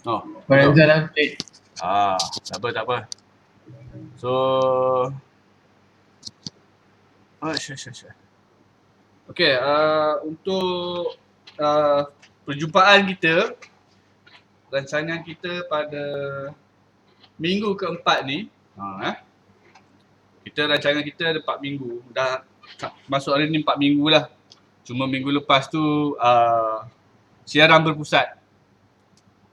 Oh, Kau betul. jalan pelik. Tak apa, tak apa. So, sure. Okay, untuk perjumpaan kita, rancangan kita pada minggu keempat ni, rancangan kita ada 4 minggu. Dah masuk hari ni 4 minggu lah. Cuma minggu lepas tu siaran berpusat.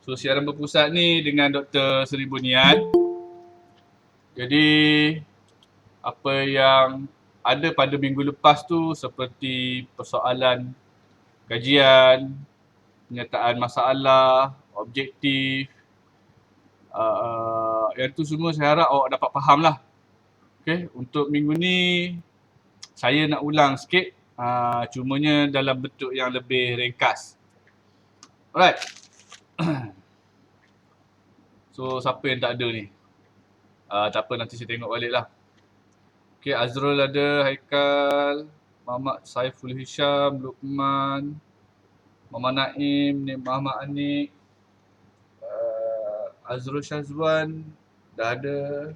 So siaran berpusat ni dengan Dr. Seri Bunian. Jadi apa yang ada pada minggu lepas tu seperti persoalan kajian, penyataan masalah, objektif, yang tu semua saya harap awak dapat faham lah. Okay, untuk minggu ni saya nak ulang sikit, cumanya dalam bentuk yang lebih ringkas. Alright. So siapa yang tak ada ni? Tak apa, nanti saya tengok balik lah. Okay, Azrul ada, Haikal, Muhammad Saiful Hisham, Luqman, Muhammad Naim, Muhammad Anik, Azrul Syazwan, dah ada.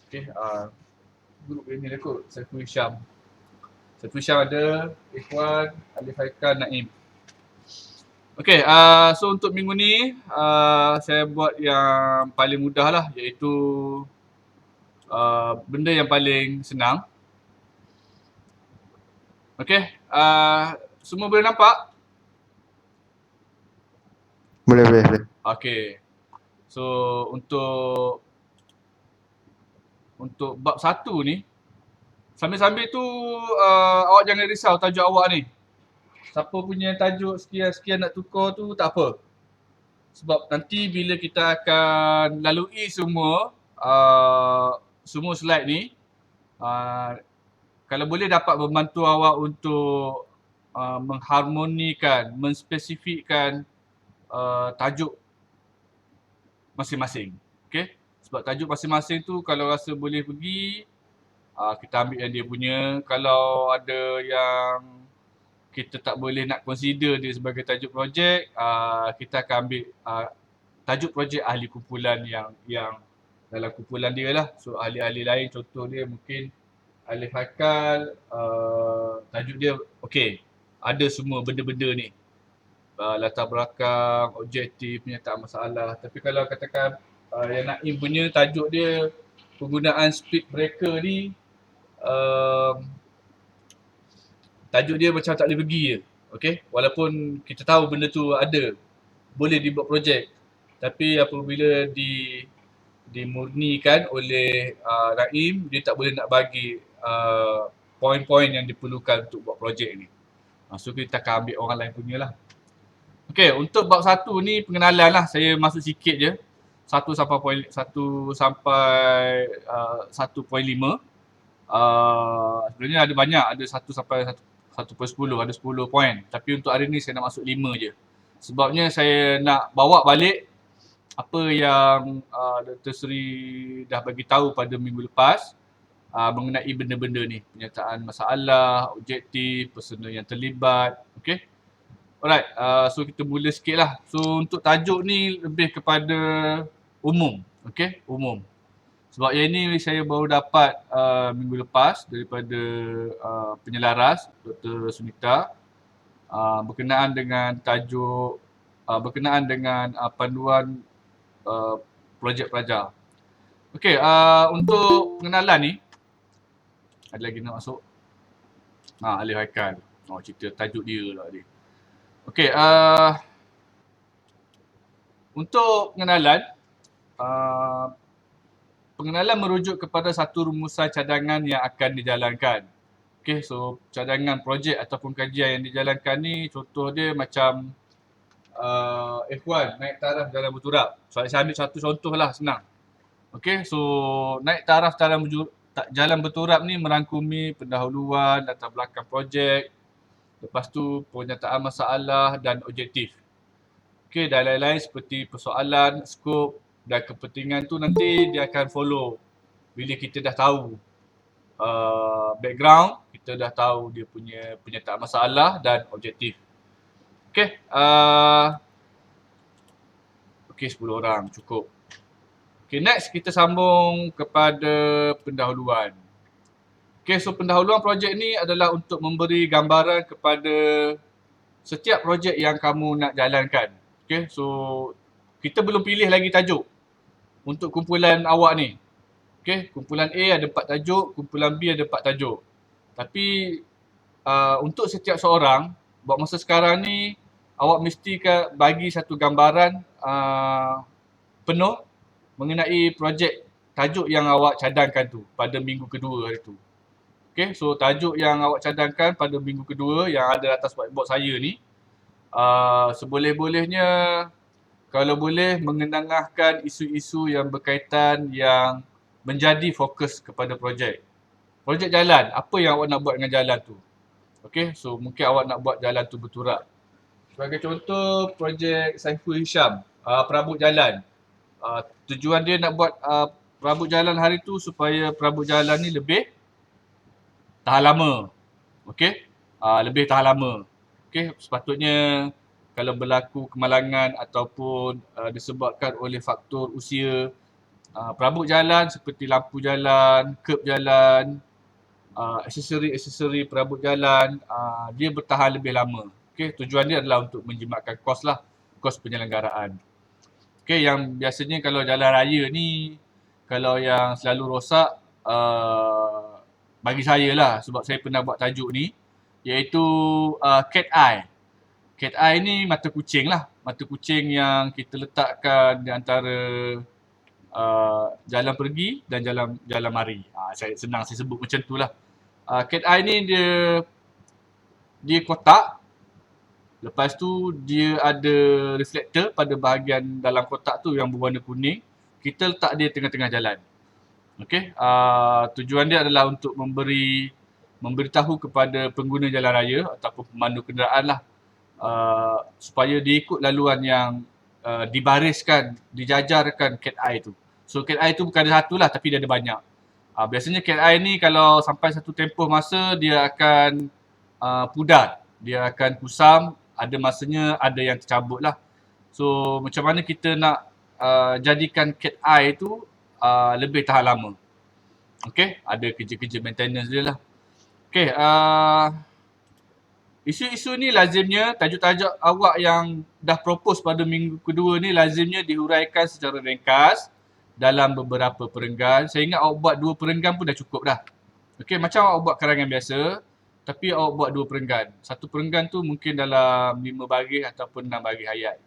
Okay, grup ini lah kot, Saiful Hisham. Saiful Hisham ada, Ikhwan, Alif Haikal, Naim. Okay, so untuk minggu ni saya buat yang paling mudah lah, iaitu benda yang paling senang. Okay, semua boleh nampak? Boleh. Okay, so untuk bab 1 ni, sambil-sambil tu awak jangan risau tajuk awak ni. Siapa punya tajuk sekian-sekian nak tukar tu tak apa. Sebab nanti bila kita akan lalui semua slide ni, kalau boleh dapat membantu awak untuk mengharmonikan, menspesifikkan tajuk masing-masing. Okay? Sebab tajuk masing-masing tu kalau rasa boleh pergi, kita ambil yang dia punya. Kalau ada yang kita tak boleh nak consider dia sebagai tajuk projek, kita akan ambil tajuk projek ahli kumpulan yang dalam kumpulan dia lah. So ahli-ahli lain contoh dia mungkin Alif Haikal, tajuk dia okey, ada semua benda-benda ni. Latar belakang, objektif, penyataan masalah. Tapi kalau katakan yang Naim punya tajuk dia penggunaan speed breaker ni, tajuk dia macam tak boleh pergi je. Okay? Walaupun kita tahu benda tu ada, boleh dibuat projek. Tapi apabila dimurnikan oleh Naim, dia tak boleh nak bagi poin-poin yang diperlukan untuk buat projek ni. So kita akan ambil orang lain punya lah. Okay, untuk bab 1 ni pengenalan lah. Saya masuk sikit je. 1 sampai 1.5. Sebenarnya ada banyak, ada 1 sampai 1.10, ada 10 poin. Tapi untuk hari ni saya nak masuk 5 je. Sebabnya saya nak bawa balik apa yang Dr. Seri dah bagi tahu pada minggu lepas mengenai benda-benda ni. Penyataan masalah, objektif, personal yang terlibat. Okay. Alright, so kita mula sikit lah. So untuk tajuk ni lebih kepada umum. Okay, umum. Sebab yang ini saya baru dapat minggu lepas daripada penyelaras Dr. Sunita berkenaan dengan tajuk, berkenaan dengan panduan projek pelajar. Okay, untuk pengenalan ni, ada lagi nak masuk? Alif Haikal. Cerita tajuk dia lah ni. Okay, untuk pengenalan, pengenalan merujuk kepada satu rumusan cadangan yang akan dijalankan. Okay, so cadangan projek ataupun kajian yang dijalankan ni, contoh dia macam F1, naik taraf jalan berturap. So saya ambil satu contoh lah, senang. Okay, so naik taraf jalan berturap ni merangkumi pendahuluan, latar belakang projek, lepas tu penyataan masalah dan objektif. Okay, dan lain-lain seperti persoalan, skop dan kepentingan tu nanti dia akan follow. Bila kita dah tahu background, kita dah tahu dia punya penyataan masalah dan objektif. Okay, Okey, 10 orang cukup. Okay, next kita sambung kepada pendahuluan. Okay, so pendahuluan projek ni adalah untuk memberi gambaran kepada setiap projek yang kamu nak jalankan. Okay, so kita belum pilih lagi tajuk untuk kumpulan awak ni. Okay, kumpulan A ada 4 tajuk, kumpulan B ada 4 tajuk. Tapi untuk setiap seorang, buat masa sekarang ni, awak mesti bagi satu gambaran penuh mengenai projek tajuk yang awak cadangkan tu pada minggu kedua hari tu. Okay, so tajuk yang awak cadangkan pada minggu kedua yang ada atas whiteboard saya ni, seboleh-bolehnya kalau boleh mengenangahkan isu-isu yang berkaitan yang menjadi fokus kepada projek. Projek jalan, apa yang awak nak buat dengan jalan tu? Okay, so mungkin awak nak buat jalan tu berturak. Sebagai contoh, projek Saiful Hisham, perabot jalan. Tujuan dia nak buat perabot jalan hari tu supaya perabot jalan ni lebih tahan lama. Okey? Lebih tahan lama. Okey, sepatutnya kalau berlaku kemalangan ataupun disebabkan oleh faktor usia, perabot jalan seperti lampu jalan, kerb jalan, aksesori-aksesori perabot jalan, dia bertahan lebih lama. Okey, tujuan dia adalah untuk menjimatkan kos lah, kos penyelenggaraan. Okay, yang biasanya kalau jalan raya ni, kalau yang selalu rosak, bagi saya lah, sebab saya pernah buat tajuk ni, iaitu cat eye. Cat eye ni mata kucing lah. Mata kucing yang kita letakkan di antara jalan pergi dan jalan mari. Senang saya sebut macam tu lah. Cat eye ni dia kotak. Lepas tu dia ada reflektor pada bahagian dalam kotak tu yang berwarna kuning. Kita letak dia tengah-tengah jalan. Okey, tujuan dia adalah untuk memberitahu kepada pengguna jalan raya ataupun pemandu kenderaan lah, supaya dia ikut laluan yang dibariskan, dijajarkan cat eye tu. So cat eye tu bukan ada satu lah, tapi dia ada banyak. Biasanya cat eye ni kalau sampai satu tempoh masa dia akan pudar, dia akan kusam. Ada masanya ada yang tercabut lah. So macam mana kita nak jadikan cat eye tu lebih tahan lama. Okay, ada kerja-kerja maintenance dia lah. Okay, isu-isu ni lazimnya, tajuk-tajuk awak yang dah propose pada minggu kedua ni lazimnya dihuraikan secara ringkas dalam beberapa perenggan. Saya ingat awak buat 2 perenggan pun dah cukup dah. Okay, macam awak buat karangan biasa, tapi awak buat 2 perenggan. Satu perenggan tu mungkin dalam 5 baris ataupun 6 baris ayat.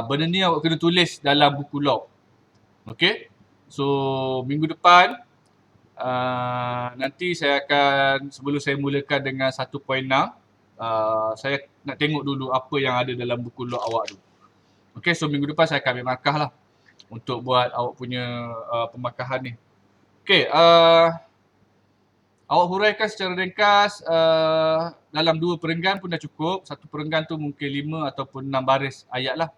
Benda ni awak kena tulis dalam buku log. Okay. So minggu depan nanti saya akan, sebelum saya mulakan dengan 1.6, saya nak tengok dulu apa yang ada dalam buku log awak tu. Okay, so minggu depan saya akan ambil markah lah untuk buat awak punya pemarkahan ni. Okay, awak huraikan secara ringkas dalam 2 perenggan pun dah cukup. Satu perenggan tu mungkin 5 ataupun 6 baris ayat lah.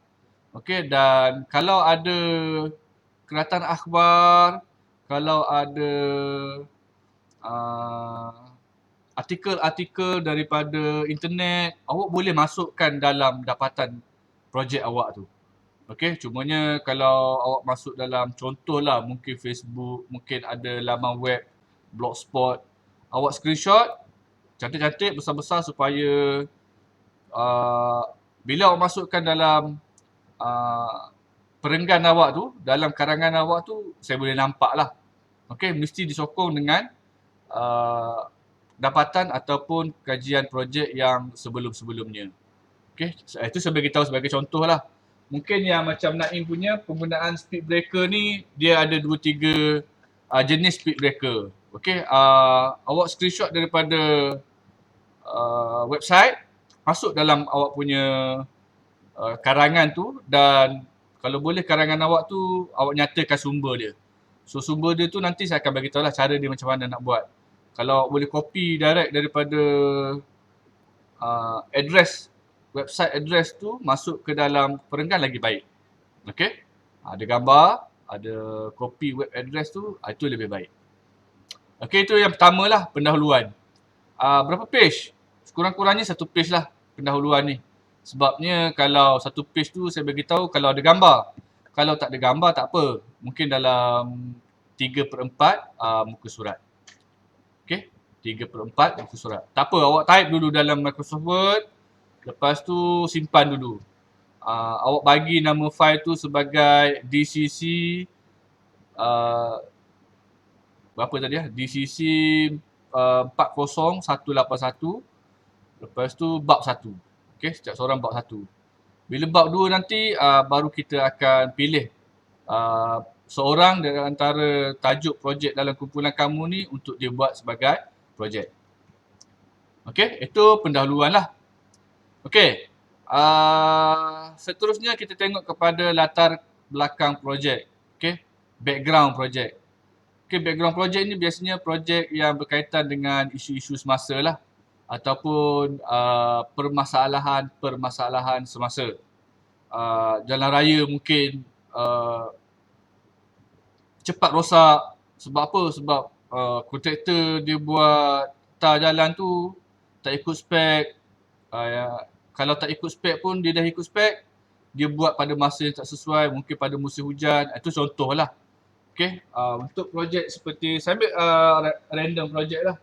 Okey, dan kalau ada keratan akhbar, kalau ada artikel-artikel daripada internet, awak boleh masukkan dalam dapatan projek awak tu. Okey, cumanya kalau awak masuk dalam contohlah mungkin Facebook, mungkin ada laman web, blogspot, awak screenshot cantik-cantik besar-besar supaya bila awak masukkan dalam perenggan awak tu, dalam karangan awak tu, saya boleh nampak lah. Okey, mesti disokong dengan dapatan ataupun kajian projek yang sebelum-sebelumnya. Okey, itu saya bagi tahu sebagai contoh lah. Mungkin yang macam Naim punya penggunaan speed breaker ni, dia ada 2-3 jenis speed breaker. Okey, awak screenshot daripada website, masuk dalam awak punya karangan tu, dan kalau boleh karangan awak tu awak nyatakan sumber dia. So sumber dia tu nanti saya akan bagi tahu lah cara dia macam mana nak buat. Kalau awak boleh copy direct daripada address, website address tu masuk ke dalam perenggan lagi baik. Okey, ada gambar, ada copy web address tu, itu lebih baik. Okey, itu yang pertama lah, pendahuluan. Berapa page? Sekurang-kurangnya 1 page lah pendahuluan ni. Sebabnya kalau satu page tu saya bagi tahu kalau ada gambar. Kalau tak ada gambar tak apa. Mungkin dalam 3/4 muka surat. Okay? 3/4 muka surat. Tak apa, awak type dulu dalam Microsoft Word. Lepas tu simpan dulu. Awak bagi nama file tu sebagai DCC berapa tadi DCC 40181. Lepas tu bab 1. Okay, setiap seorang bab 1. Bila bab 2 nanti baru kita akan pilih seorang dari antara tajuk projek dalam kumpulan kamu ni untuk dia buat sebagai projek. Okay, itu pendahuluan lah. Okay, seterusnya kita tengok kepada latar belakang projek. Okay, background projek. Okay, background projek ni biasanya projek yang berkaitan dengan isu-isu semasa lah. Ataupun permasalahan-permasalahan semasa. Jalan raya mungkin cepat rosak. Sebab apa? Sebab kontraktor dia buat tar jalan tu tak ikut spek. Kalau tak ikut spek pun dia dah ikut spek, dia buat pada masa yang tak sesuai, mungkin pada musim hujan. Itu contoh lah. Okay, untuk projek seperti, saya ambil random projek lah.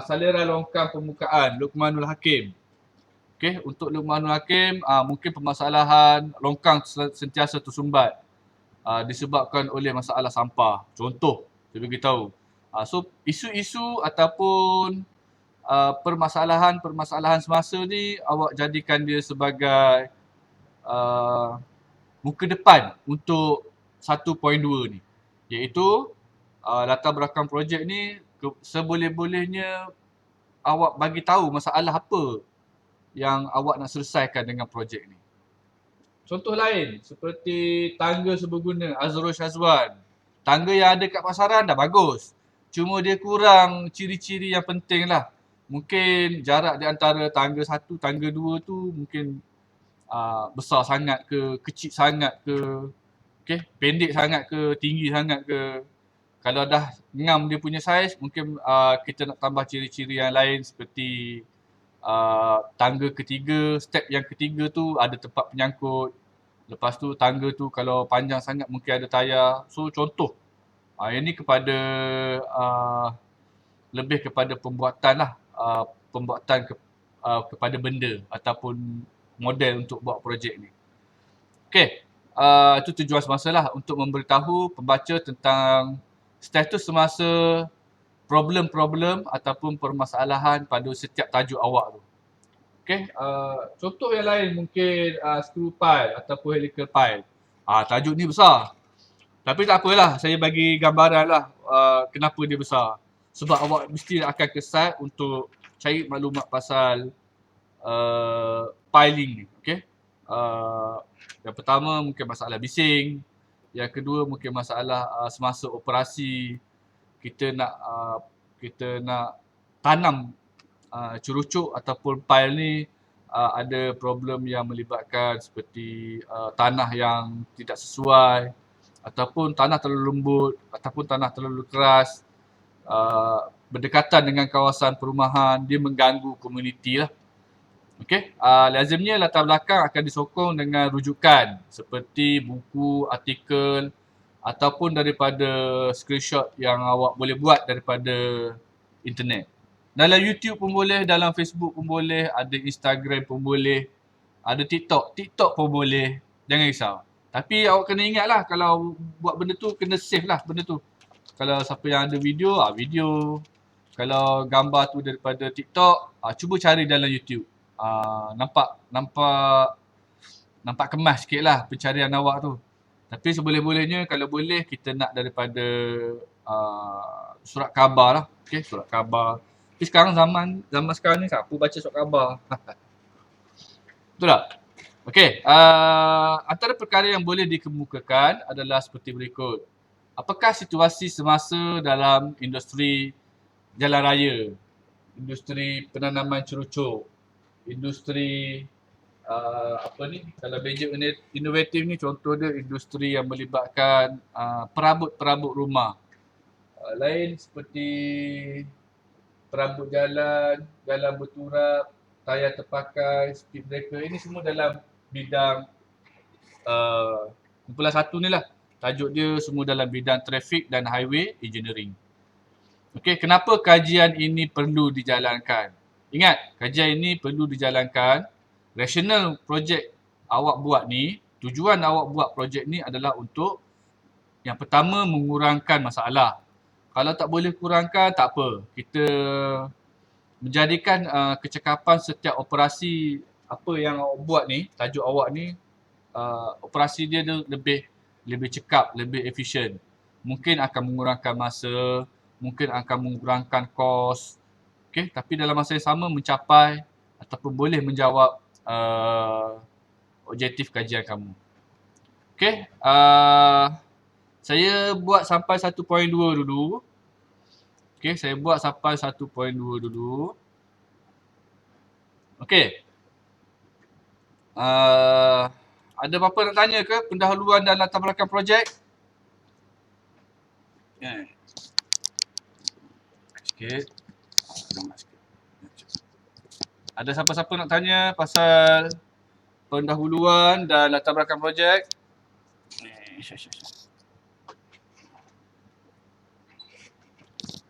Salera longkang permukaan, Luqmanul Hakim. Okay, untuk Luqmanul Hakim, mungkin permasalahan longkang sentiasa tersumbat. Disebabkan oleh masalah sampah. Contoh, saya beritahu. So, isu-isu ataupun permasalahan-permasalahan semasa ni awak jadikan dia sebagai muka depan untuk 1.2 ni. Iaitu latar belakang projek ni seboleh-bolehnya awak bagi tahu masalah apa yang awak nak selesaikan dengan projek ni. Contoh lain seperti tangga seberguna Azrul Syazwan. Tangga yang ada kat pasaran dah bagus. Cuma dia kurang ciri-ciri yang penting lah. Mungkin jarak di antara tangga 1, tangga 2 tu mungkin besar sangat ke, kecil sangat ke, okay, pendek sangat ke, tinggi sangat ke. Kalau dah ngam dia punya saiz, mungkin kita nak tambah ciri-ciri yang lain seperti tangga ketiga, step yang ketiga tu ada tempat penyangkut. Lepas tu tangga tu kalau panjang sangat mungkin ada tayar. So contoh. Ini kepada lebih kepada pembuatan lah. Pembuatan kepada benda ataupun model untuk buat projek ni. Okay. Itu tujuan semasa lah untuk memberitahu pembaca tentang status semasa, problem-problem ataupun permasalahan pada setiap tajuk awak tu. Okay, contoh yang lain mungkin screw pile ataupun helical pile. Tajuk ni besar. Tapi tak apalah, saya bagi gambaran lah kenapa dia besar. Sebab awak mesti akan kesat untuk cari maklumat pasal piling ni. Okay. Yang pertama mungkin masalah bising. Yang kedua mungkin masalah semasa operasi. Kita nak tanam curucuk ataupun pile ni ada problem yang melibatkan seperti tanah yang tidak sesuai ataupun tanah terlalu lembut ataupun tanah terlalu keras, berdekatan dengan kawasan perumahan, dia mengganggu komuniti lah. Okey, lazimnya latar belakang akan disokong dengan rujukan seperti buku, artikel ataupun daripada screenshot yang awak boleh buat daripada internet. Dalam YouTube pun boleh, dalam Facebook pun boleh, ada Instagram pun boleh, ada TikTok. TikTok pun boleh, jangan risau. Tapi awak kena ingat lah kalau buat benda tu kena save lah benda tu. Kalau siapa yang ada video, video. Kalau gambar tu daripada TikTok, cuba cari dalam YouTube. Nampak kemas sikit lah pencarian awak tu. Tapi seboleh-bolehnya kalau boleh kita nak daripada surat khabar lah. Okay, surat khabar. Tapi sekarang zaman sekarang ni siapa baca surat khabar? Betul tak? Okay, antara perkara yang boleh dikemukakan adalah seperti berikut. Apakah situasi semasa dalam industri jalan raya, industri penanaman cerucuk, industri kalau gadget inovatif ni contoh dia industri yang melibatkan perabot-perabot rumah. Lain seperti perabot jalan, jalan berturap, tayar terpakai, speed breaker, ini semua dalam bidang kumpulan satu ni lah. Tajuk dia semua dalam bidang traffic dan highway engineering. Okey, kenapa kajian ini perlu dijalankan? Ingat, kajian ini perlu dijalankan. Rasional projek awak buat ni, tujuan awak buat projek ni adalah untuk yang pertama mengurangkan masalah. Kalau tak boleh kurangkan, tak apa. Kita menjadikan kecekapan setiap operasi apa yang awak buat ni, tajuk awak ni, operasi dia lebih cekap, lebih efisien. Mungkin akan mengurangkan masa, mungkin akan mengurangkan kos. Okay? Tapi dalam masa yang sama mencapai ataupun boleh menjawab objektif kajian kamu. Okay? Saya buat sampai 1.2 dulu. Okay, saya buat sampai 1.2 dulu. Okay. Ada apa-apa nak tanya ke? Pendahuluan dan latar belakang projek? Sikit. Ada siapa-siapa nak tanya pasal pendahuluan dan latar belakang projek?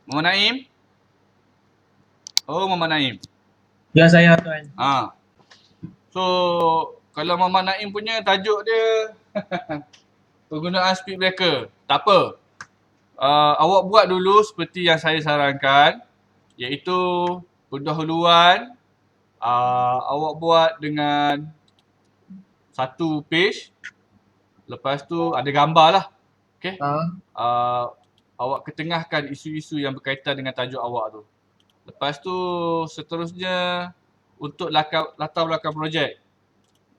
Muhammad Naim? Oh, Muhammad Naim. Ya, saya Tuan. So, kalau Muhammad Naim punya tajuk dia penggunaan speed breaker. Tak apa. Awak buat dulu seperti yang saya sarankan, iaitu pendahuluan awak buat dengan satu page. Lepas tu ada gambar lah. Okay. Awak ketengahkan isu-isu yang berkaitan dengan tajuk awak tu. Lepas tu seterusnya untuk latar belakang projek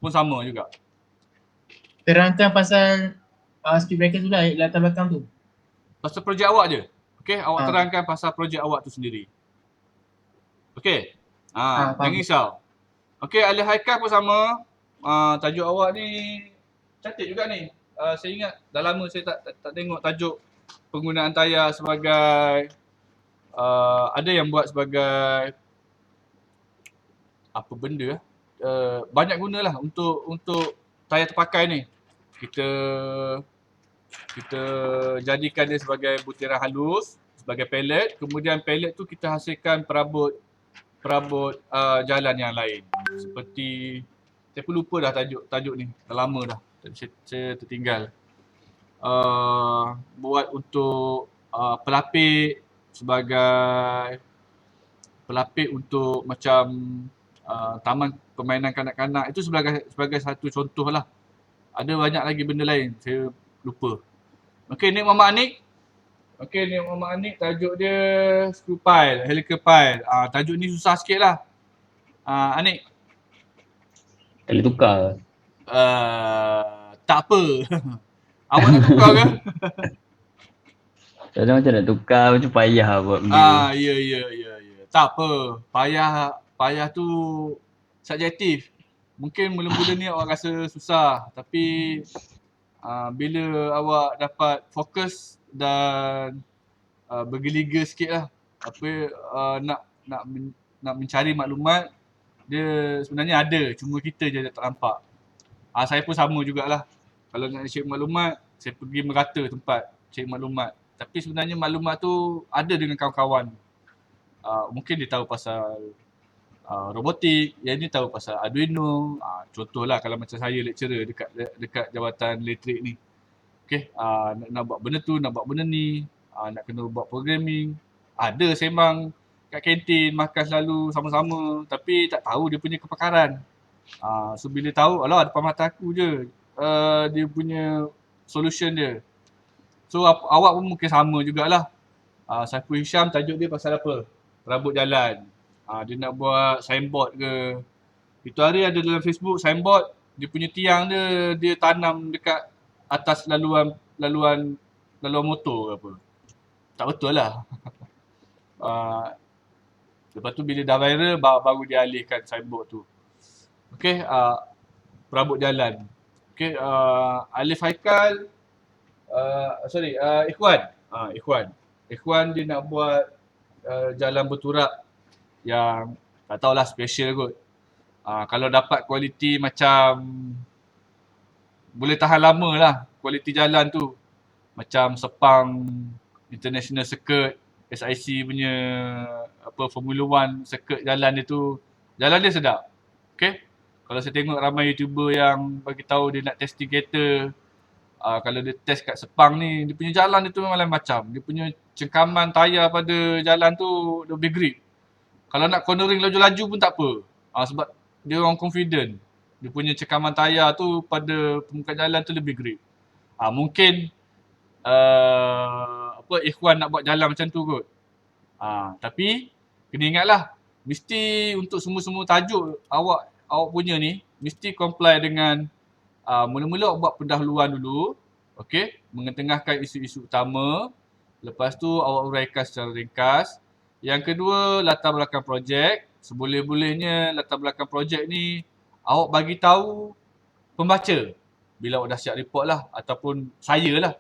pun sama juga. Terangkan pasal speed breaker tu lah, latar belakang tu. Pasal projek awak je. Okay, awak terangkan pasal projek awak tu sendiri. Okay. Jangan risau. Okay, Ali Haikal pun sama. Tajuk awak ni cantik juga ni. Saya ingat dah lama saya tak tengok tajuk penggunaan tayar sebagai ada yang buat sebagai apa benda banyak gunalah untuk tayar terpakai ni. Kita jadikan dia sebagai butiran halus, sebagai pellet, kemudian pellet tu kita hasilkan perabot jalan yang lain. Seperti saya pun lupa dah tajuk ni, dah lama dah. Saya tertinggal. Buat untuk pelapik sebagai pelapik untuk macam taman permainan kanak-kanak, itu sebagai satu contoh lah. Ada banyak lagi benda lain, saya lupa. Okey, ni Muhammad Anik. Okey, ni Muhammad Anik, tajuk dia screw pile, helical pile. Tajuk ni susah sikit lah. Anik. Tak boleh tukar. Tak apa. Awak nak tukar ke? Tak tahu macam nak tukar, macam payah buat benda. Ya. Tak apa. Payah tu subjektif. Mungkin mula-mula ni awak rasa susah, tapi bila awak dapat fokus dan bergeliga sikit lah, nak mencari maklumat, dia sebenarnya ada, cuma kita je tak nampak. Saya pun sama jugalah. Kalau nak cari maklumat, saya pergi merata tempat cari maklumat. Tapi sebenarnya maklumat tu ada dengan kawan-kawan. Mungkin dia tahu pasal robotik, yang ni tahu pasal Arduino. Contohlah kalau macam saya lecturer dekat jabatan elektrik ni. Okay, nak buat benda tu, nak buat benda ni, nak kena buat programming. Ada sembang kat kantin, makan selalu sama-sama, tapi tak tahu dia punya kepakaran. So bila tahu, alah depan mata aku je dia punya solution dia. So awak pun mungkin sama jugalah. Saiful Hisham tajuk dia pasal apa? Perabot jalan. Dia nak buat signboard ke. Itu hari ada dalam Facebook signboard, dia punya tiang dia tanam dekat atas laluan motor ke apa. Tak betul lah. Lepas tu bila dah viral baru dia alihkan signboard tu. Okay, perabot jalan. Okay, Alif Haikal, Ikhwan dia nak buat jalan berturak yang tak tahulah special kot. Kalau dapat kualiti macam boleh tahan lama lah kualiti jalan tu. Macam Sepang International Circuit, SIC punya Formula One circuit jalan dia tu, jalan dia sedap. Okay. Kalau saya tengok ramai YouTuber yang bagi tahu dia nak testing kereta, kalau dia test kat Sepang ni, dia punya jalan dia tu memang lain macam. Dia punya cengkaman tayar pada jalan tu lebih grip. Kalau nak cornering laju-laju pun tak apa. Sebab dia orang confident. Dia punya cengkaman tayar tu pada permukaan jalan tu lebih grip. Mungkin Ikhwan nak buat jalan macam tu kot. Tapi kena ingatlah, mesti untuk semua-semua tajuk awak punya ni mesti comply dengan mula-mula awak buat pendahuluan dulu, okey, mengetengahkan isu-isu utama. Lepas tu awak uraikan secara ringkas. Yang kedua, latar belakang projek. Seboleh-bolehnya latar belakang projek ni awak bagi tahu pembaca bila awak dah siap report lah, ataupun saya lah.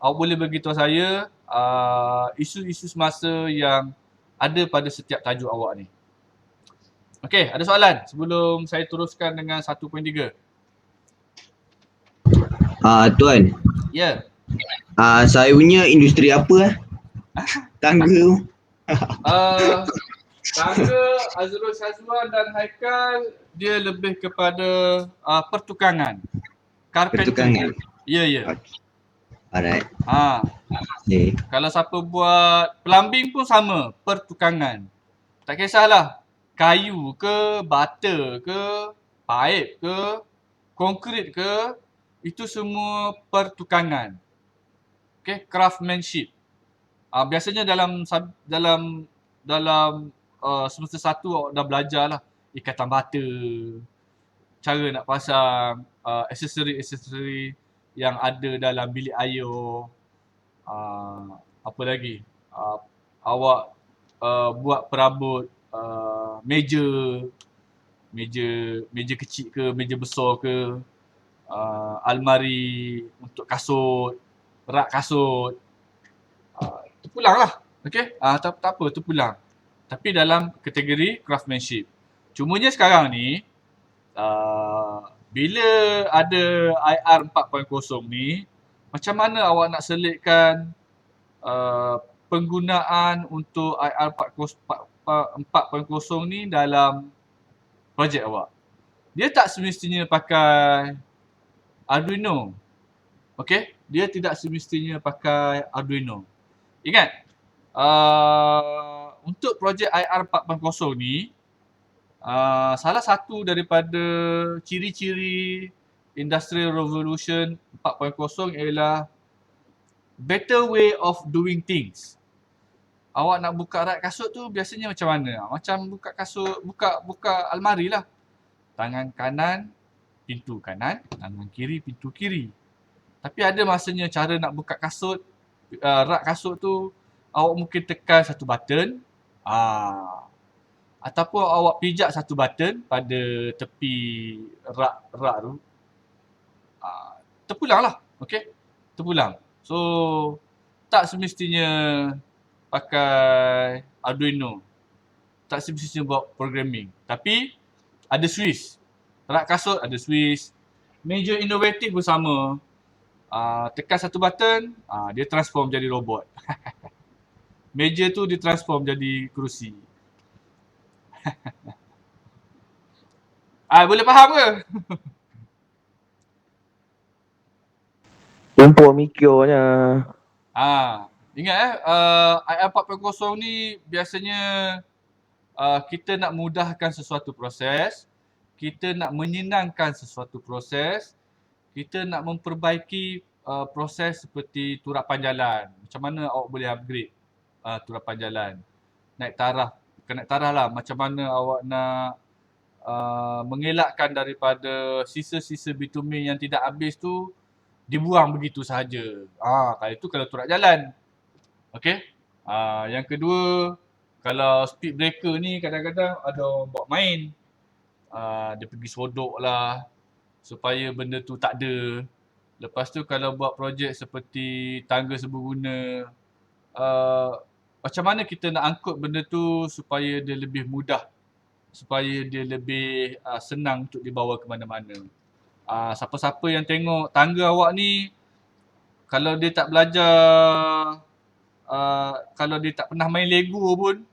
Awak boleh beritahu saya isu-isu semasa yang ada pada setiap tajuk awak ni. Okey, ada soalan sebelum saya teruskan dengan 1.3? Tuan. Ya. Saya punya industri apa tangga tu? Tangga Azrul Syazwan dan Haikal dia lebih kepada pertukangan. Carpentry. Pertukangan. Ya, ya. Alright. Okay. Kalau siapa buat plumbing pun sama, pertukangan. Tak kisahlah kayu ke, bata ke, paip ke, konkrit ke, itu semua pertukangan. Okay, craftsmanship. Biasanya dalam semester 1 awak dah belajar lah ikatan bata, cara nak pasang aksesori-aksesori yang ada dalam bilik air. Apa lagi? Awak buat perabot meja kecil ke, meja besar ke, almari untuk kasut, rak kasut. Terpulang lah. Okay? Tak apa, terpulang. Tapi dalam kategori craftsmanship. Cumanya sekarang ni, bila ada IR 4.0 ni, macam mana awak nak selitkan penggunaan untuk IR 4.0 ni dalam projek awak? Dia tak semestinya pakai Arduino. Okay? Dia tidak semestinya pakai Arduino. Ingat, untuk projek IR 4.0 ni, salah satu daripada ciri-ciri Industrial Revolution 4.0 ialah better way of doing things. Awak nak buka rak kasut tu biasanya macam mana? Macam buka kasut, buka almari lah. Tangan kanan, pintu kanan, tangan kiri, pintu kiri. Tapi ada masanya cara nak buka kasut, rak kasut tu, awak mungkin tekan satu button, ataupun awak pijak satu button pada tepi rak tu, terpulang lah, okay? Terpulang. So, tak semestinya pakai Arduino. Tak semestinya buat programming. Tapi, ada switch. Rak kasut ada switch. Meja inovatif pun sama. Tekan satu button, dia transform jadi robot. Meja tu ditransform jadi kerusi. Boleh faham ke? Tumpuk mikirnya. Ingat IR 4.0 ni biasanya kita nak mudahkan sesuatu proses, kita nak menyenangkan sesuatu proses, kita nak memperbaiki proses seperti turapan jalan. Macam mana awak boleh upgrade turapan jalan? Naik taraf, bukan naik taraf lah. Macam mana awak nak mengelakkan daripada sisa-sisa bitumen yang tidak habis tu dibuang begitu sahaja. Kalau itu kalau turak jalan. Okey. Yang kedua, kalau speed breaker ni kadang-kadang ada orang buat main. Dia pergi sodok lah supaya benda tu tak ada. Lepas tu kalau buat projek seperti tangga seberguna, macam mana kita nak angkut benda tu supaya dia lebih mudah supaya dia lebih senang untuk dibawa ke mana-mana. Siapa-siapa yang tengok tangga awak ni, kalau dia tak belajar, kalau dia tak pernah main Lego pun,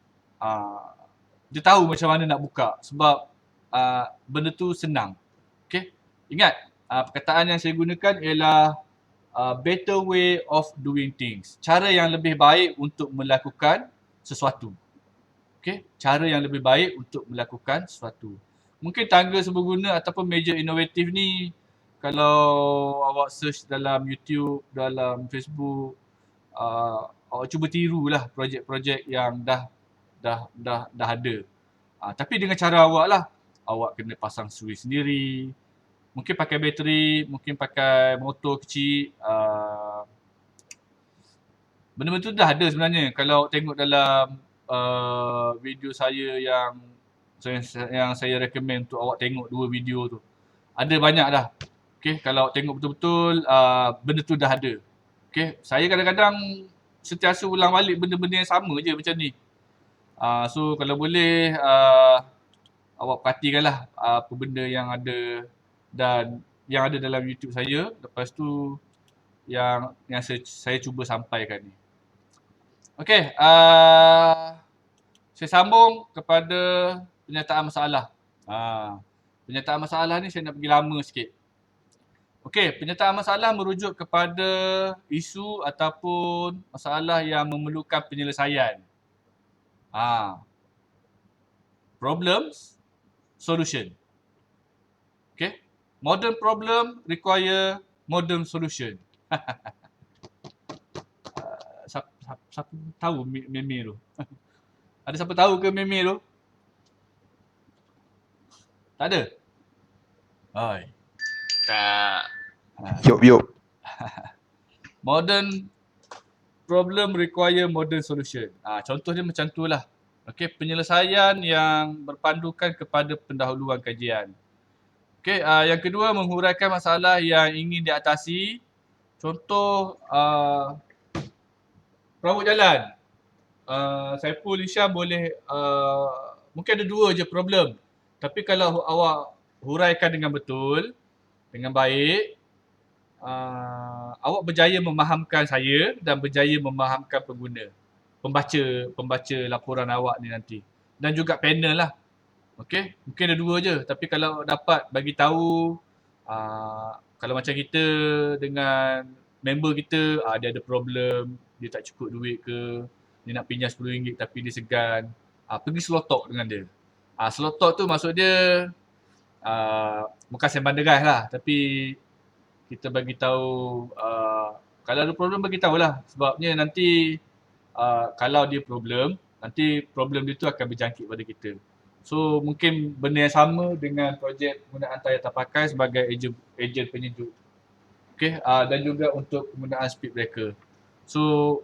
dia tahu macam mana nak buka sebab benda tu senang. Okay? Ingat, perkataan yang saya gunakan ialah better way of doing things. Cara yang lebih baik untuk melakukan sesuatu. Okay? Cara yang lebih baik untuk melakukan sesuatu. Mungkin tangga serbaguna ataupun meja inovatif ni, kalau awak search dalam YouTube, dalam Facebook, awak cuba tirulah projek-projek yang dah ada. Tapi dengan cara awak lah. Awak kena pasang suis sendiri, mungkin pakai bateri, mungkin pakai motor kecil. Benda-benda tu dah ada sebenarnya. Kalau tengok dalam video saya yang saya recommend untuk awak tengok 2 video tu. Ada banyak dah. Okay, kalau tengok betul-betul benda tu dah ada. Okay, saya kadang-kadang sentiasa ulang balik benda-benda yang sama je macam ni. So kalau boleh awak perhatikanlah apa benda yang ada dan yang ada dalam YouTube saya. Lepas tu yang saya cuba sampaikan ni. Okey, saya sambung kepada penyataan masalah. Penyataan masalah ni saya nak pergi lama sikit. Okey, penyataan masalah merujuk kepada isu ataupun masalah yang memerlukan penyelesaian. Problems, solution. Okay. Modern problem require modern solution. Siapa tahu meme tu? Ada siapa tahu ke meme tu? Tak ada? Hai. Tak. Yup. Modern problem require modern solution. Contoh dia macam tu lah. Okay, penyelesaian yang berpandukan kepada pendahuluan kajian. Okay, yang kedua, menghuraikan masalah yang ingin diatasi. Contoh, perabot jalan. Saiful Hisham boleh, mungkin ada 2 je problem. Tapi kalau awak huraikan dengan betul, dengan baik, awak berjaya memahamkan saya dan berjaya memahamkan pengguna. Pembaca laporan awak ni nanti. Dan juga panel lah. Okay, mungkin ada 2 je. Tapi kalau dapat bagi tahu, kalau macam kita dengan member kita, dia ada problem, dia tak cukup duit ke, dia nak pinjam RM10 tapi dia segan, pergi slow talk dengan dia. Slow talk tu maksud dia, bukan sembang deras lah, tapi kita bagi tahu, kalau ada problem bagi tahulah. Sebabnya nanti kalau dia problem, nanti problem dia tu akan berjangkit pada kita. So mungkin benda yang sama dengan projek penggunaan tayar tapakai sebagai ejen penyejuk. Okay, dan juga untuk penggunaan speed breaker. So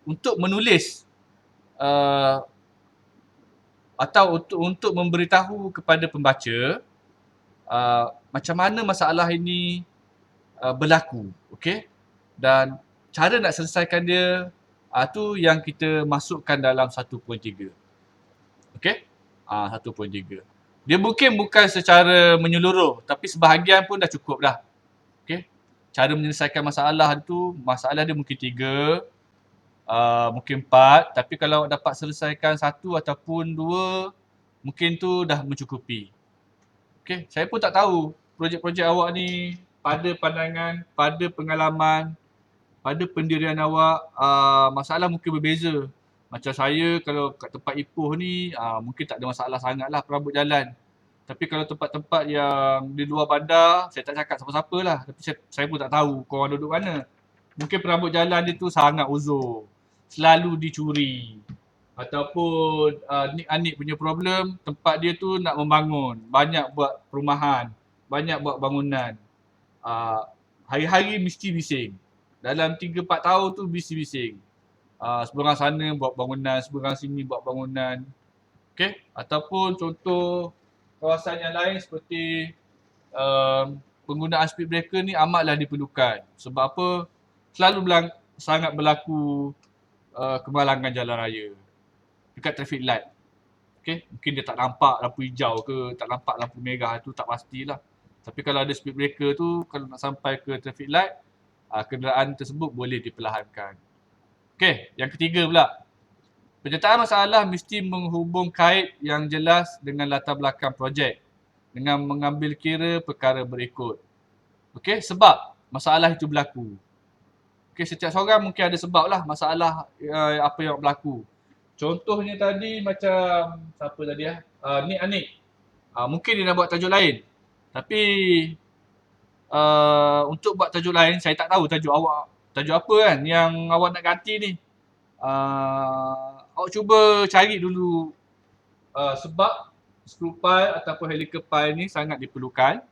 untuk menulis atau untuk memberitahu kepada pembaca macam mana masalah ini berlaku, okay? Dan cara nak selesaikan dia tu yang kita masukkan dalam 1.3. Okay? 1.3. Dia mungkin bukan secara menyeluruh, tapi sebahagian pun dah cukup dah. Okay? Cara menyelesaikan masalah tu, masalah dia mungkin 3, mungkin 4, tapi kalau dapat selesaikan 1 ataupun 2, mungkin tu dah mencukupi. Okay? Saya pun tak tahu projek-projek awak ni pada pandangan, pada pengalaman, pada pendirian awak, masalah mungkin berbeza. Macam saya kalau kat tempat Ipoh ni, mungkin tak ada masalah sangat lah perabot jalan. Tapi kalau tempat-tempat yang di luar bandar, saya tak cakap siapa-siapa lah. Tapi saya pun tak tahu korang duduk mana. Mungkin perabot jalan dia tu sangat uzur. Selalu dicuri. Ataupun Nik punya problem, tempat dia tu nak membangun. Banyak buat perumahan. Banyak buat bangunan. Hari-hari mesti bising. Dalam 3-4 tahun tu bising-bising. Seberang sana buat bangunan, seberang sini buat bangunan. Okay? Ataupun contoh kawasan yang lain seperti penggunaan speed breaker ni amatlah diperlukan. Sebab apa? Selalu sangat berlaku kemalangan jalan raya dekat traffic light. Okay, mungkin dia tak nampak lampu hijau ke, tak nampak lampu merah tu tak pastilah. Tapi kalau ada speed breaker tu, kalau nak sampai ke traffic light, kenderaan tersebut boleh diperlahankan. Okay, yang ketiga pula. Penyertaan masalah mesti menghubung kait yang jelas dengan latar belakang projek dengan mengambil kira perkara berikut. Okay, sebab masalah itu berlaku. Okay, setiap seorang mungkin ada sebab lah masalah apa yang berlaku. Contohnya tadi macam, siapa tadi Nik Anik. Mungkin dia nak buat tajuk lain. Tapi untuk buat tajuk lain, saya tak tahu tajuk apa kan yang awak nak ganti ni. Awak cuba cari dulu sebab screw pile ataupun helical pile ni sangat diperlukan.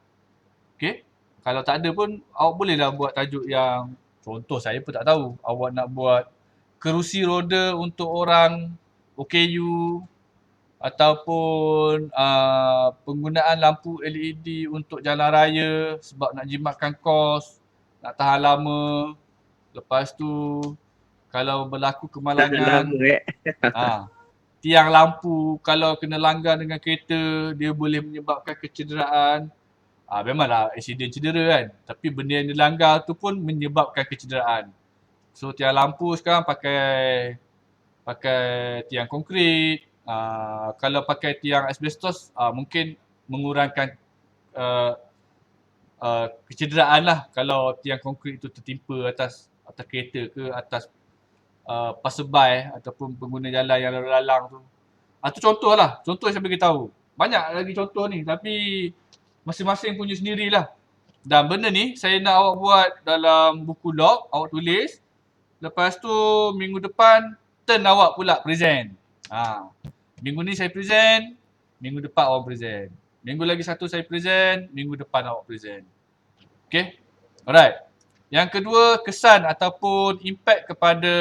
Okay. Kalau tak ada pun, awak bolehlah buat tajuk yang, contoh saya pun tak tahu, awak nak buat kerusi roda untuk orang OKU ataupun penggunaan lampu LED untuk jalan raya sebab nak jimatkan kos, nak tahan lama. Lepas tu kalau berlaku kemalangan, tiang lampu kalau kena langgar dengan kereta, dia boleh menyebabkan kecederaan. Memanglah accident cedera kan, tapi benda yang dilanggar tu pun menyebabkan kecederaan. So tiang lampu sekarang pakai tiang konkrit. Kalau pakai tiang asbestos, mungkin mengurangkan kecederaan lah kalau tiang konkrit itu tertimpa atas kereta ke atas passerby ataupun pengguna jalan yang lalu lalang tu. Itu contoh lah, contoh saya beritahu. Banyak lagi contoh ni tapi masing-masing punya sendirilah. Dan benda ni saya nak awak buat dalam buku log, awak tulis. Lepas tu minggu depan turn awak pula present. Minggu ni saya present, minggu depan awak present. Minggu lagi satu saya present, minggu depan awak present. Okay? Alright. Yang kedua, kesan ataupun impact kepada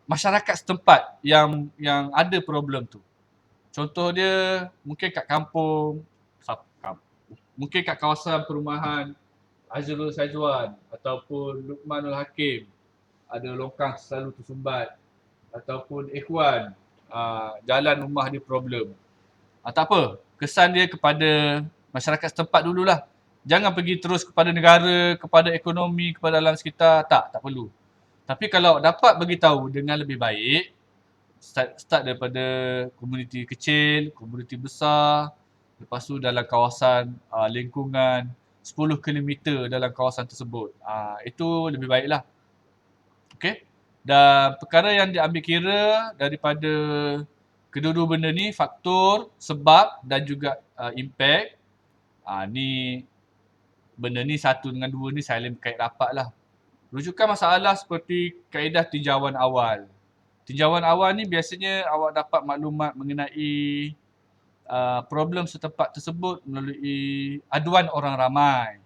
masyarakat setempat yang ada problem tu. Contoh dia mungkin kat kampung, mungkin kat kawasan perumahan Azrul Syazwan ataupun Luqmanul Hakim, ada longkang selalu tersumbat, ataupun Ikhwan, jalan rumah dia problem. Tak apa, kesan dia kepada masyarakat setempat dululah. Jangan pergi terus kepada negara, kepada ekonomi, kepada alam sekitar, tak perlu. Tapi kalau dapat bagi tahu dengan lebih baik, start daripada komuniti kecil, komuniti besar, lepas tu dalam kawasan lingkungan 10 km dalam kawasan tersebut. Itu lebih baiklah. Okay. Dan perkara yang diambil kira daripada kedua-dua benda ni, faktor, sebab dan juga impact. Ni benda ni satu dengan dua ni saling berkait rapat lah. Rujukan masalah seperti kaedah tinjauan awal. Tinjauan awal ni biasanya awak dapat maklumat mengenai problem setempat tersebut melalui aduan orang ramai.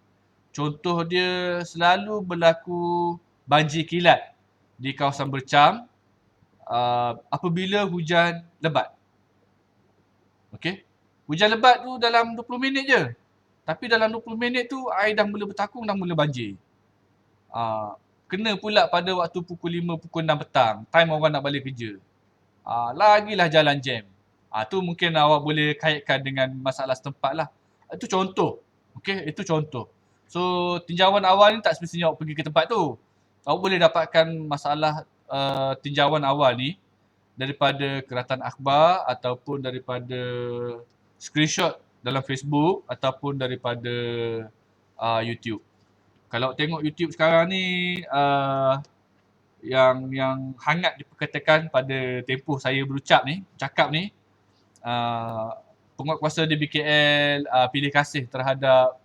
Contoh dia, selalu berlaku banjir kilat di kawasan Bercam apabila hujan lebat. Okey. Hujan lebat tu dalam 20 minit je. Tapi dalam 20 minit tu air dah mula bertakung, dah mula banjir. Kena pula pada waktu pukul 5, pukul 6 petang. Time orang nak balik kerja. Lagilah jalan jam. Tu mungkin awak boleh kaitkan dengan masalah setempat lah. Itu contoh. Okay, itu contoh. So, tinjauan awal ni tak semestinya awak pergi ke tempat tu. Awak boleh dapatkan masalah tinjauan awal ni daripada keratan akhbar ataupun daripada screenshot dalam Facebook ataupun daripada YouTube. Kalau tengok YouTube sekarang ni yang hangat diperkatakan pada tempoh saya cakap ni, penguatkuasa DBKL pilih kasih terhadap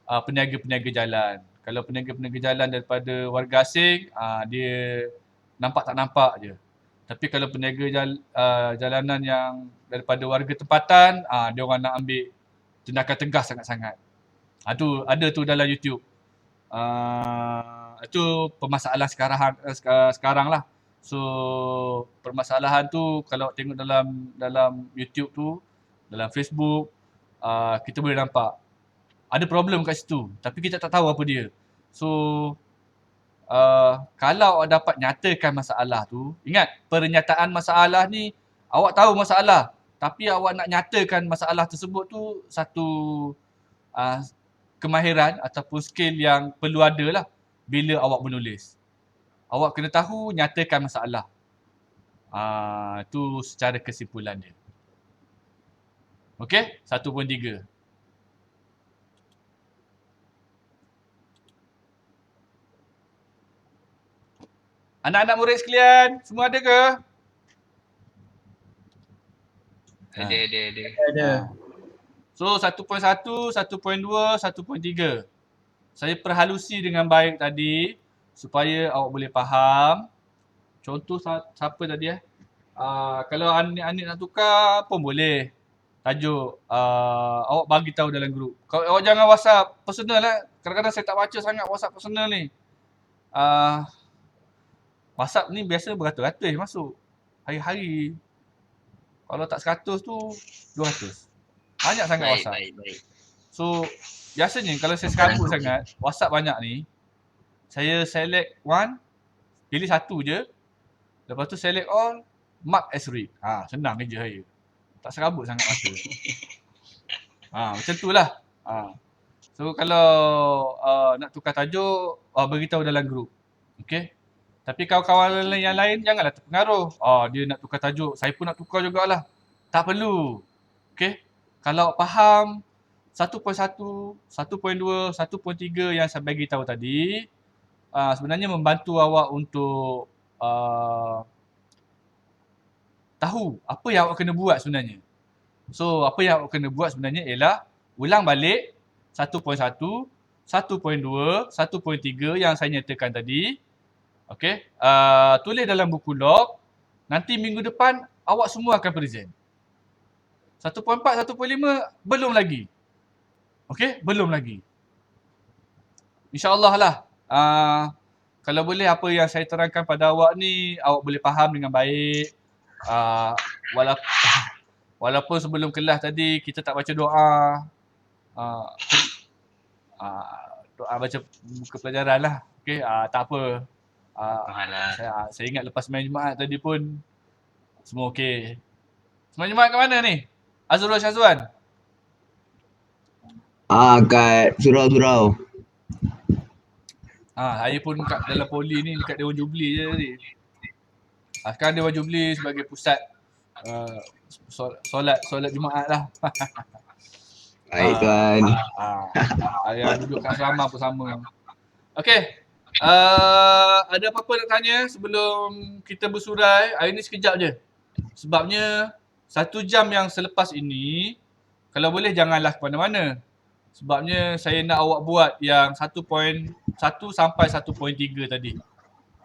peniaga-peniaga jalan. Kalau peniaga-peniaga jalan daripada warga asing, dia nampak tak nampak je. Tapi kalau peniaga jalanan yang daripada warga tempatan, dia orang nak ambil tindakan tegas sangat-sangat. Tu ada tu dalam YouTube. Itu permasalahan sekarang lah. So permasalahan tu kalau tengok dalam YouTube tu, dalam Facebook, kita boleh nampak ada problem kat situ, tapi kita tak tahu apa dia. So kalau dapat nyatakan masalah tu, ingat pernyataan masalah ni Awak tahu masalah, tapi awak nak nyatakan masalah tersebut tu satu kemahiran ataupun skill yang perlu ada lah bila awak menulis. Awak kena tahu nyatakan masalah. Itu secara kesimpulan dia. Okey, 1.3. Anak-anak murid sekalian, semua ada ke? Ada. So 1.1, 1.2, 1.3. Saya perhalusi dengan baik tadi supaya awak boleh faham. Contoh siapa tadi kalau anik-anik nak tukar pun boleh. Tajuk awak bagi tahu dalam grup. Kalau awak jangan WhatsApp personal lah. Kadang-kadang saya tak baca sangat WhatsApp personal ni. WhatsApp ni biasa beratus-ratus masuk. Hari-hari. Kalau tak 100 tu 200. Banyak sangat WhatsApp. Baik. So biasanya kalau saya sekabut sangat WhatsApp banyak ni, saya select one, pilih satu je. Lepas tu select all, mark as read. Senang kerja saya. Tak serabut sangat masa. Macam tu lah. So kalau nak tukar tajuk, beritahu dalam grup. Okay. Tapi kawan-kawan yang lain janganlah terpengaruh. Dia nak tukar tajuk, saya pun nak tukar jugalah. Tak perlu. Okay. Kalau faham 1.1, 1.2, 1.3 yang saya bagi tahu tadi, sebenarnya membantu awak untuk tahu apa yang awak kena buat sebenarnya. So, apa yang awak kena buat sebenarnya ialah ulang balik 1.1, 1.2, 1.3 yang saya nyatakan tadi. Okey, tulis dalam buku log. Nanti minggu depan awak semua akan present. 1.4, 1.5 belum lagi. Okey, belum lagi. InsyaAllah lah. Kalau boleh apa yang saya terangkan pada awak ni, awak boleh faham dengan baik. Walaupun sebelum kelas tadi kita tak baca doa. Doa baca buku pelajaran lah. Okey, tak apa. Saya ingat lepas main Jumaat tadi pun semua okey. Semain Jumaat ke mana ni? Azrul Syazwan? Kat surau-surau. Saya pun kat dalam poli ni dekat Dewan Jubli je tadi. Sekarang Dewan Jubli sebagai pusat solat Jumaat lah. Baik tuan. Yang duduk kat asrama pun sama. Okey. Ada apa-apa nak tanya sebelum kita bersurai? Hari ni sekejap je. Sebabnya 1 jam yang selepas ini, kalau boleh janganlah ke mana-mana. Sebabnya saya nak awak buat yang 1.1 sampai 1.3 tadi.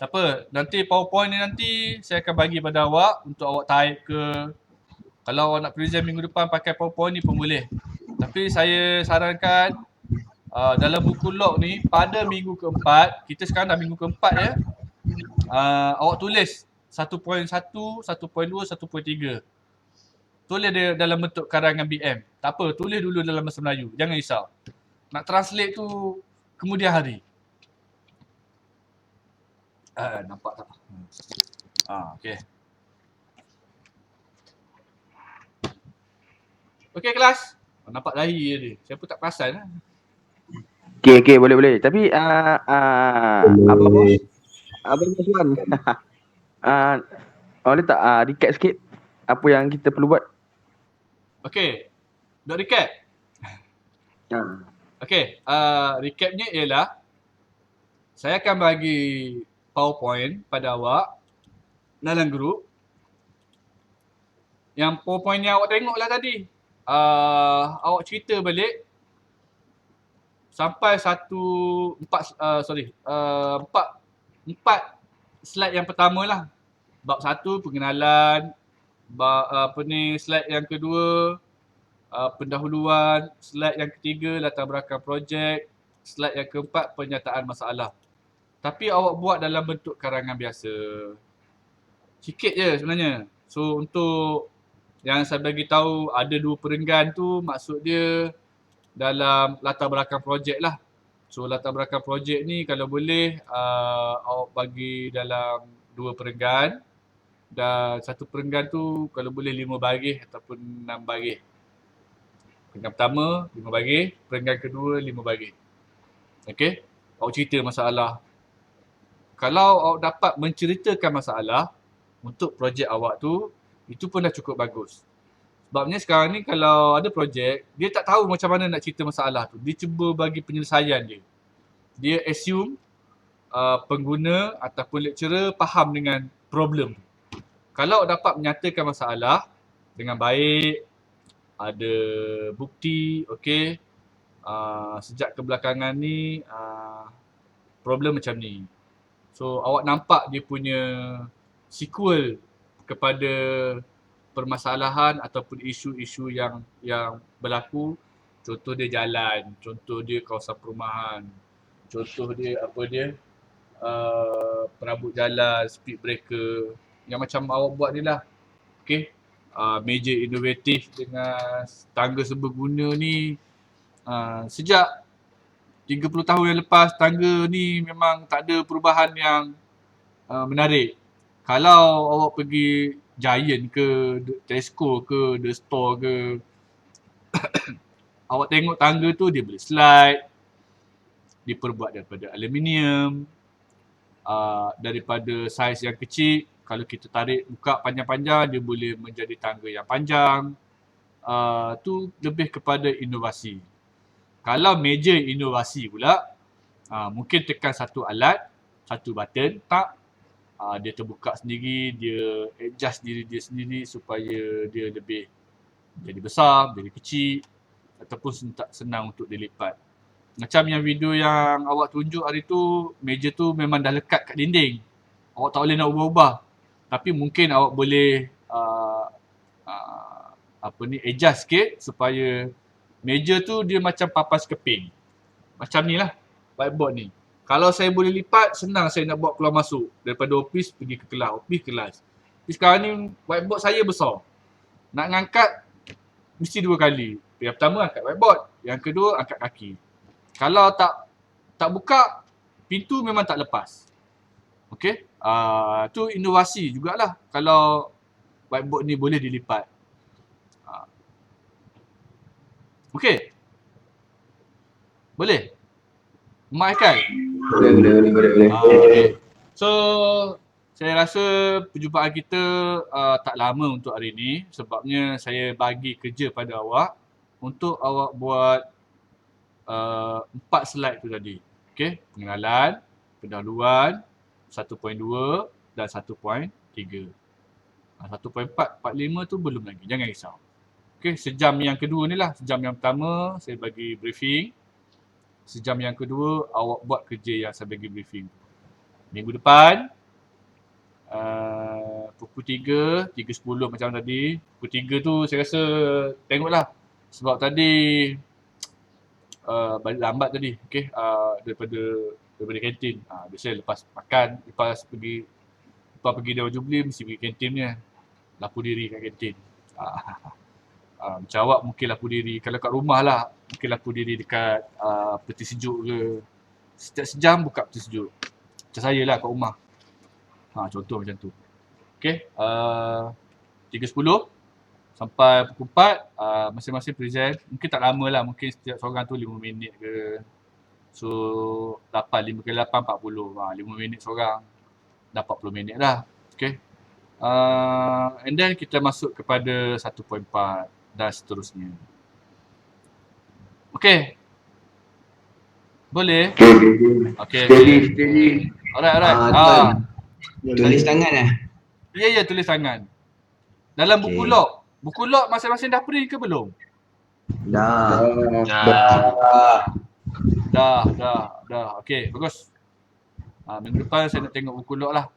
Tak apa, nanti PowerPoint ni nanti saya akan bagi pada awak untuk awak type ke. Kalau awak nak present minggu depan pakai PowerPoint ni pun boleh. Tapi saya sarankan dalam buku log ni pada minggu keempat, kita sekarang dah minggu keempat ya. Awak tulis 1.1, 1.2, 1.3. Tulis dia dalam bentuk karangan BM. Tak apa, tulis dulu dalam bahasa Melayu. Jangan risau. Nak translate tu kemudian hari. Nampak tak? Okey. Okey kelas. Nampak dahi je dia. Saya pun tak perasan lah. Okey, boleh. Tapi apa Tuan? Boleh tak recap sikit apa yang kita perlu buat? Okey. Nak recap? Okey, recapnya ialah saya akan bagi PowerPoint pada awak dalam grup. Yang PowerPoint yang awak tengoklah tadi. Awak cerita balik sampai 4 slide yang pertama lah. Bab 1 pengenalan, slide yang kedua pendahuluan, slide yang ketiga latar belakang projek, slide yang keempat penyataan masalah. Tapi awak buat dalam bentuk karangan biasa. Sikit je sebenarnya. So untuk yang saya bagi tahu ada 2 perenggan tu, maksud dia dalam latar belakang projek lah. So latar belakang projek ni kalau boleh awak bagi dalam 2 perenggan. Dan satu perenggan tu kalau boleh 5 baris ataupun 6 baris. Perenggan pertama 5 baris, perenggan kedua 5 baris. Okey, awak cerita masalah. Kalau awak dapat menceritakan masalah untuk projek awak tu, itu pun dah cukup bagus. Sebabnya sekarang ni kalau ada projek, dia tak tahu macam mana nak cerita masalah tu. Dia cuba bagi penyelesaian dia. Dia assume pengguna ataupun lecturer faham dengan problem tu. Kalau dapat menyatakan masalah dengan baik, ada bukti, okey, sejak kebelakangan ni problem macam ni. So awak nampak dia punya sequel kepada permasalahan ataupun isu-isu yang berlaku. Contoh dia jalan, contoh dia kawasan perumahan, contoh dia perabot jalan, speed breaker, yang macam awak buat ni lah. Okay, meja inovatif dengan tangga serbaguna ni, sejak 30 tahun yang lepas tangga ni memang tak ada perubahan yang menarik. Kalau awak pergi Giant ke, Tesco ke, The Store ke, awak tengok tangga tu dia boleh slide, diperbuat daripada aluminium, daripada saiz yang kecil, kalau kita tarik buka panjang-panjang dia boleh menjadi tangga yang panjang. Tu lebih kepada inovasi. Kalau meja inovasi pula, mungkin tekan satu alat, satu button, tak, dia terbuka sendiri, dia adjust diri dia sendiri supaya dia lebih jadi besar, jadi kecil ataupun senang untuk dilipat. Macam yang video yang awak tunjuk hari tu, meja tu memang dah lekat kat dinding. Awak tak boleh nak ubah-ubah. Tapi mungkin awak boleh adjust sikit supaya meja tu dia macam papas keping. Macam ni lah whiteboard ni. Kalau saya boleh lipat, senang saya nak buat keluar masuk. Daripada office pergi ke kelas, office kelas. Tapi sekarang ni whiteboard saya besar. Nak ngangkat mesti 2 kali. Yang pertama angkat whiteboard, yang kedua angkat kaki. Kalau tak buka, pintu memang tak lepas. Okey, tu inovasi jugalah kalau whiteboard ni boleh dilipat. Okey. Boleh? Mak Haikal? Boleh. Okay. So, saya rasa perjumpaan kita tak lama untuk hari ni sebabnya saya bagi kerja pada awak untuk awak buat 4 slide tu tadi. Okey, pengenalan, pendahuluan, 1.2 dan 1.3. 1.4, 45 tu belum lagi, jangan risau. Okey, sejam yang kedua ni lah, sejam yang pertama saya bagi briefing. Sejam yang kedua awak buat kerja yang saya bagi briefing. Minggu depan pukul 3, 3.10 macam tadi. Pukul 3 tu saya rasa tengoklah. Sebab tadi balik lambat tadi. Okey, daripada kantin. Biasanya lepas makan, lepas pergi Dewan Jubli mesti pergi kantin ni. Lapor diri kat kantin. Macam awak mungkin lapor diri. Kalau kat rumah lah, mungkin lapor diri dekat peti sejuk ke. Setiap sejam buka peti sejuk. Macam saya lah kat rumah. Contoh macam tu. Okay, 3.10 sampai pukul 4, masing-masing present. Mungkin tak lama lah, mungkin setiap seorang tu 5 minit ke. So 5 ke 8, 40. 5 minit seorang, dah 40 minit dah. Okay. And then kita masuk kepada 1.4 dan seterusnya. Okay. Boleh? Okay. Steady. Alright. Tulis tangan lah. Ya, tulis tangan. Dalam buku log. Buku log masing-masing dah print ke belum? Dah. Dah. Okay, bagus. Minggu depan saya nak tengok buku log lah.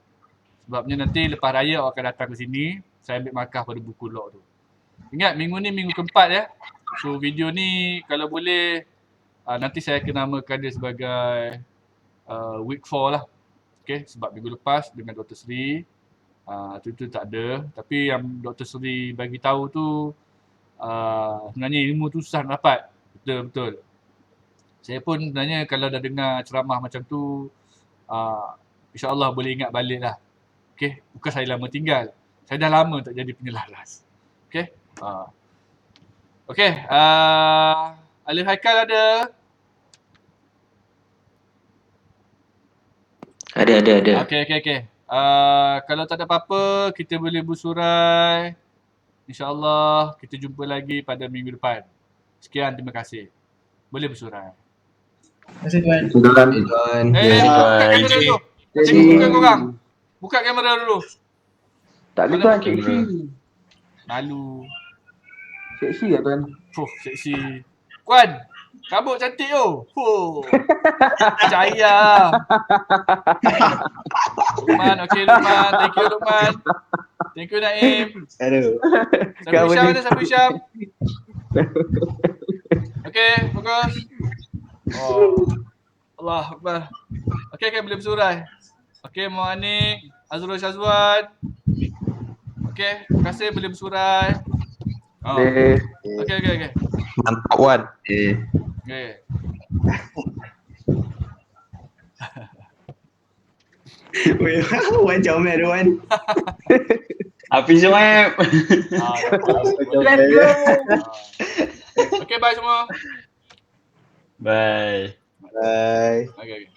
Sebabnya nanti lepas raya awak akan datang ke sini, saya ambil markah pada buku log tu. Ingat, minggu ni minggu keempat ya. So video ni kalau boleh, nanti saya akan namakan dia sebagai week 4 lah. Okay, sebab minggu lepas dengan Dr. Sri, tu tak ada. Tapi yang Dr. Sri bagi tahu tu, sebenarnya ilmu tu susah nak dapat. Betul. Saya pun sebenarnya kalau dah dengar ceramah macam tu, insyaAllah boleh ingat balik lah. Okay, bukan saya lama tinggal. Saya dah lama tak jadi penyelaras. Okay. Okay. Alif Haikal ada? Ada. Okay. Kalau tak ada apa-apa, kita boleh bersurai. InsyaAllah kita jumpa lagi pada minggu depan. Sekian, terima kasih. Boleh bersurai. Terima kasih Tuan. Tuan. Buka kamera dulu. Cikgu buka korang. Buka kamera dulu. Tak boleh Mana tuan, kamera? seksi. Malu. Seksi ke tuan? Seksi. Kuan, kabut cantik tu. Percaya. Lukman, okay Lukman. Thank you Lukman. Thank you Naim. Aduh. Sabu Isyam ada Sabu Isyam. Okay, fokus. Allah Akbar. Okay, boleh bersurai. Okay, Mu'anik, Azrul Syazwan. Okay, terima kasih boleh bersurai. Okay. Mantap Wan. Okay. Wan comel tu Wan. Hafiz Web. Let's go. Okay, bye semua. Bye. Bye. Okay.